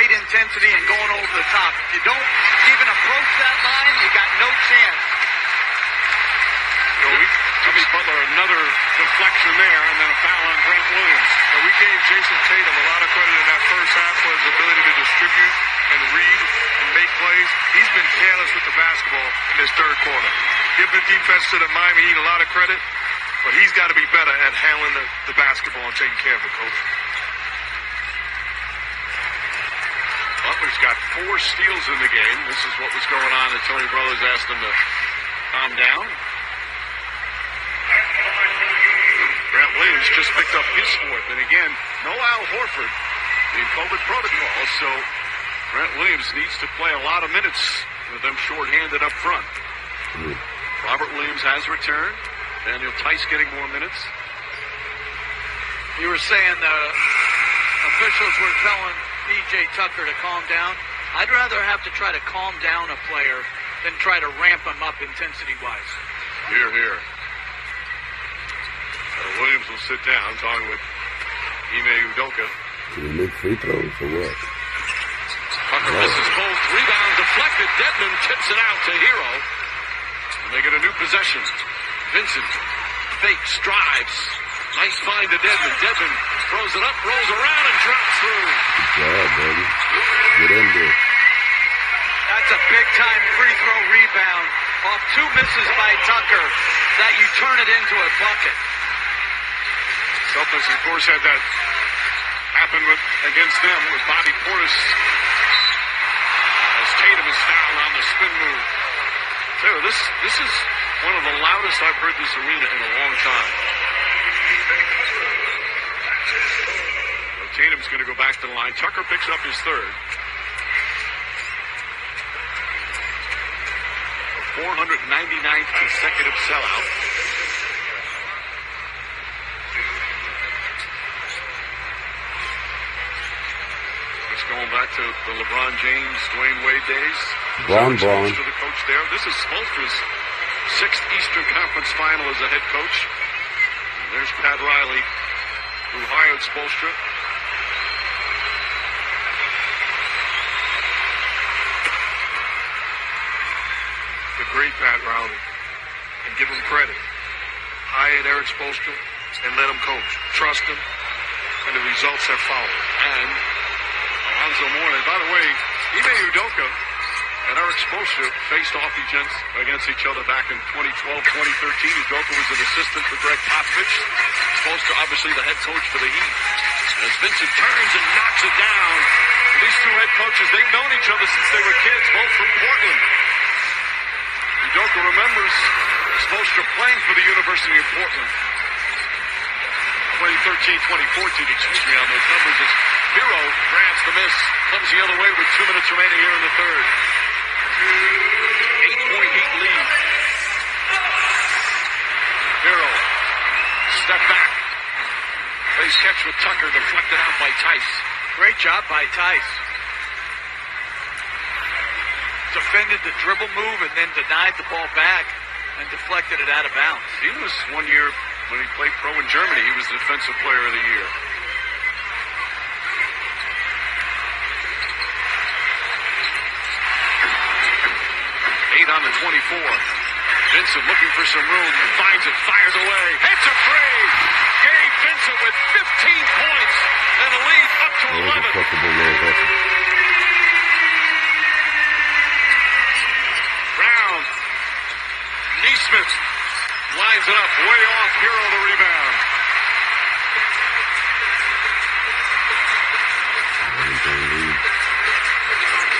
great intensity and going over the top. If you don't even approach that line, you got no chance. Jimmy Butler, another deflection there, and then a foul on Grant Williams. And we gave Jason Tatum a lot of credit in that first half for his ability to distribute and read and make plays. He's been careless with the basketball in this third quarter. Give the defense to the Miami Heat a lot of credit, but he's got to be better at handling the basketball and taking care of it, Coach. Butler's got 4 steals in the game. This is what was going on, and Tony Brothers asked him to calm down. Grant Williams just picked up his 4th. And again, no Al Horford in COVID protocol, so Grant Williams needs to play a lot of minutes with them shorthanded up front. Robert Williams has returned. Daniel Tice getting more minutes. You were saying the officials were telling P.J. Tucker to calm down. I'd rather have to try to calm down a player than try to ramp him up intensity-wise. Here, here. Williams will sit down, talking with Ime Udoka. Can he make free throws or what? Tucker misses both. Rebound deflected. Dedmon tips it out to Hero. And they get a new possession. Vincent fakes, drives. Nice find to Dedmon. Dedmon throws it up, rolls around, and drops through. Good job, baby. Get in there. That's a big-time free throw rebound off 2 misses by Tucker that you turn it into a bucket. Celtics, of course, had that happen against them with Bobby Portis as Tatum is fouled on the spin move. Taylor, this is one of the loudest I've heard this arena in a long time. So Tatum's going to go back to the line. Tucker picks up his 3rd. A 499th consecutive sellout. Going back to the LeBron James, Dwayne Wade days. Braun. To the coach there. This is Spoelstra's 6th Eastern Conference final as a head coach. And there's Pat Riley, who hired Spoelstra. The great Pat Riley. And give him credit. Hired Eric Spoelstra and let him coach. Trust him. And the results have followed. And Alonzo Mourning. By the way, Ime Udoka and Eric Spoelstra faced off against each other back in 2012, 2013. Udoka was an assistant for Greg Popovich. Spoelstra, obviously, the head coach for the Heat. As Vincent turns and knocks it down. And these 2 head coaches, they've known each other since they were kids, both from Portland. Udoka remembers Spoelstra playing for the University of Portland. 2013, 2014, excuse me, on those numbers. As Hero grabs the miss, comes the other way with 2 minutes remaining here in the 3rd. 8-point Heat lead. Hero, step back. Face catch with Tucker, deflected out by Tice. Great job by Tice. Defended the dribble move and then denied the ball back and deflected it out of bounds. He was 1 year when he played pro in Germany. He was the Defensive Player of the Year. 8 on the 24. Vincent looking for some room. Finds it, fires away. Hits a three. Gabe Vincent with 15 points and a lead up to 11. Brown. Neesmith lines it up. Way off. Hero the rebound.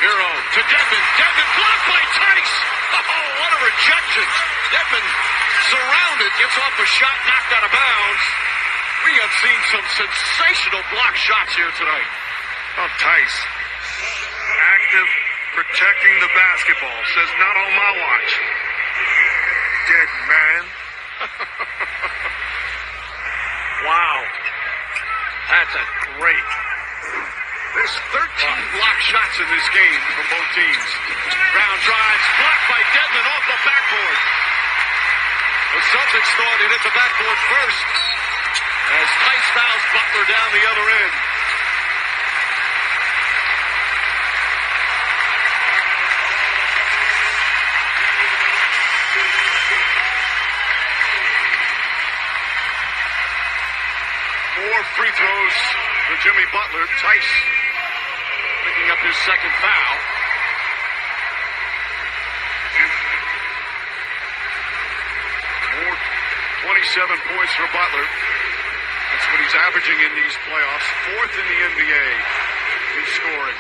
Hero to Dedmon. Dedmon blocked by Tice. Oh, what a rejection. Dedmon surrounded, gets off a shot, knocked out of bounds. We have seen some sensational block shots here tonight. Oh, Tice. Active, protecting the basketball. Says, not on my watch. Dead man. Wow. That's a great. There's 13 block shots in this game from both teams. Brown drives, blocked by Dedmon off the backboard. The Celtics thought it hit the backboard first as Tice fouls Butler down the other end. free throws for Jimmy Butler. Tice picking up his second foul. More 27 points for Butler. That's what he's averaging in these playoffs. Fourth in the NBA in scoring.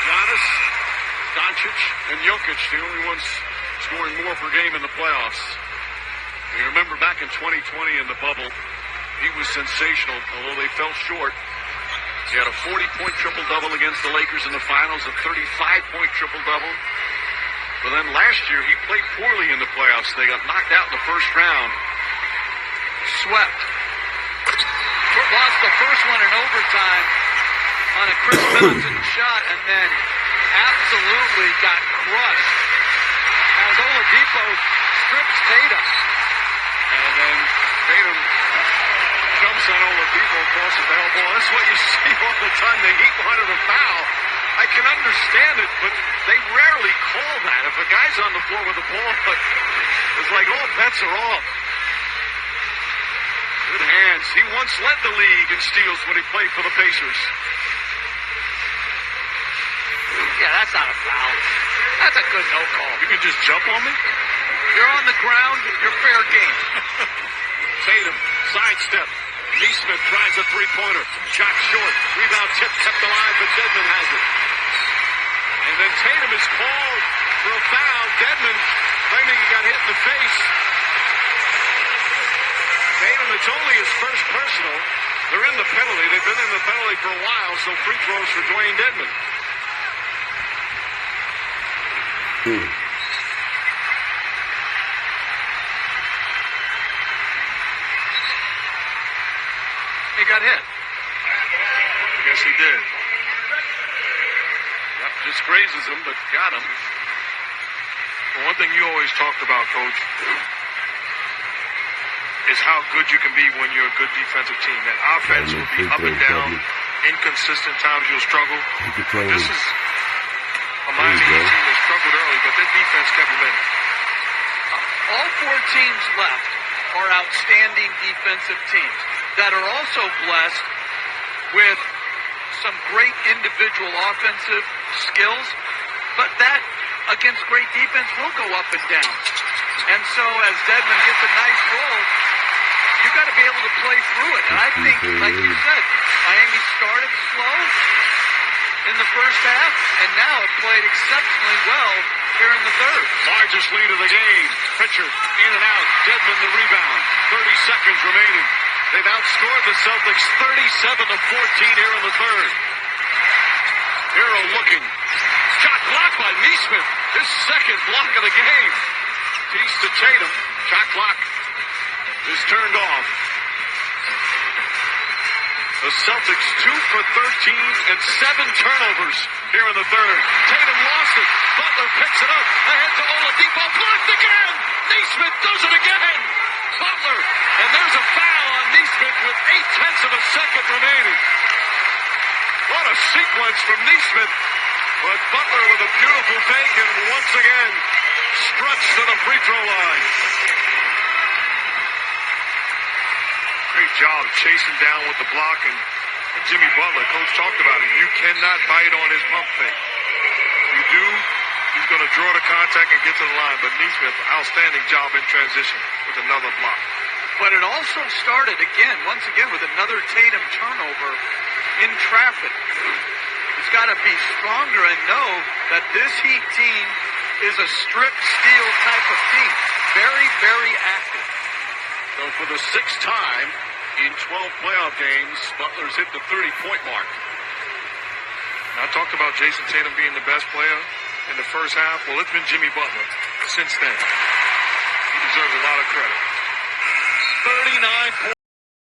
Giannis, Doncic, and Jokic, the only ones scoring more per game in the playoffs. You remember back in 2020 in the bubble, he was sensational, although they fell short. He had a 40-point triple-double against the Lakers in the finals, a 35-point triple-double. But then last year, he played poorly in the playoffs. They got knocked out in the first round. Swept. Lost the first one in overtime on a Chris Middleton shot, and then absolutely got crushed as Oladipo strips Tatum. And then Tatum jumps on Oladipo, crosses the elbow. That's what you see all the time. The Heat wanted a foul. I can understand it, but they rarely call that. If a guy's on the floor with the ball, it's like all bets are off. Good hands. He once led the league in steals when he played for the Pacers. Yeah, that's not a foul. That's a good no call. You can just jump on me? You're on the ground, you're fair game. Tatum, sidestep. Neesmith tries a three-pointer. Shot short. Rebound tip kept alive, but Dedmon has it. And then Tatum is called for a foul. Dedmon claiming he got hit in the face. Tatum, it's only his first personal. They're in the penalty. They've been in the penalty for a while, so free throws for Dwayne Dedmon. He got hit. Yes, he did. Yep, just grazes him, but got him. Well, one thing you always talked about, Coach, is how good you can be when you're a good defensive team. That offense will be up and down, inconsistent times you'll struggle. This is a Miami Heat team that struggled early, but their defense kept them in. All four teams left are outstanding defensive teams that are also blessed with some great individual offensive skills, but that against great defense will go up and down. And so as Dedmon gets a nice roll, you got to be able to play through it. And I think, like you said, Miami started slow in the first half, and now it played exceptionally well here in the third. Largest lead of the game. Pritchard in and out. Dedmon the rebound. 30 seconds remaining. They've outscored the Celtics 37-14 here in the third. Hero looking. Shot blocked by Neesmith. His second block of the game. Piece to Tatum. Shot clock is turned off. The Celtics 2 for 13 and 7 turnovers here in the third. Tatum lost it. Butler picks it up. Ahead to Oladipo. Blocked again. Neesmith does it again. Butler. And there's a foul on Neesmith with 0.8 of a second remaining. What a sequence from Neesmith. But Butler with a beautiful fake and once again struts to the free throw line. Great job chasing down with the block, and Jimmy Butler, Coach talked about it. You cannot bite on his pump fake. You do, he's going to draw the contact and get to the line. But Neesmith, outstanding job in transition with another block. But it also started once again, with another Tatum turnover in traffic. He's got to be stronger and know that this Heat team is a strip steal type of team. Very, very active. So for the sixth time in 12 playoff games, Butler's hit the 30-point mark. Now, I talked about Jason Tatum being the best player in the first half. Well, it's been Jimmy Butler since then. He deserves a lot of credit. 39 points.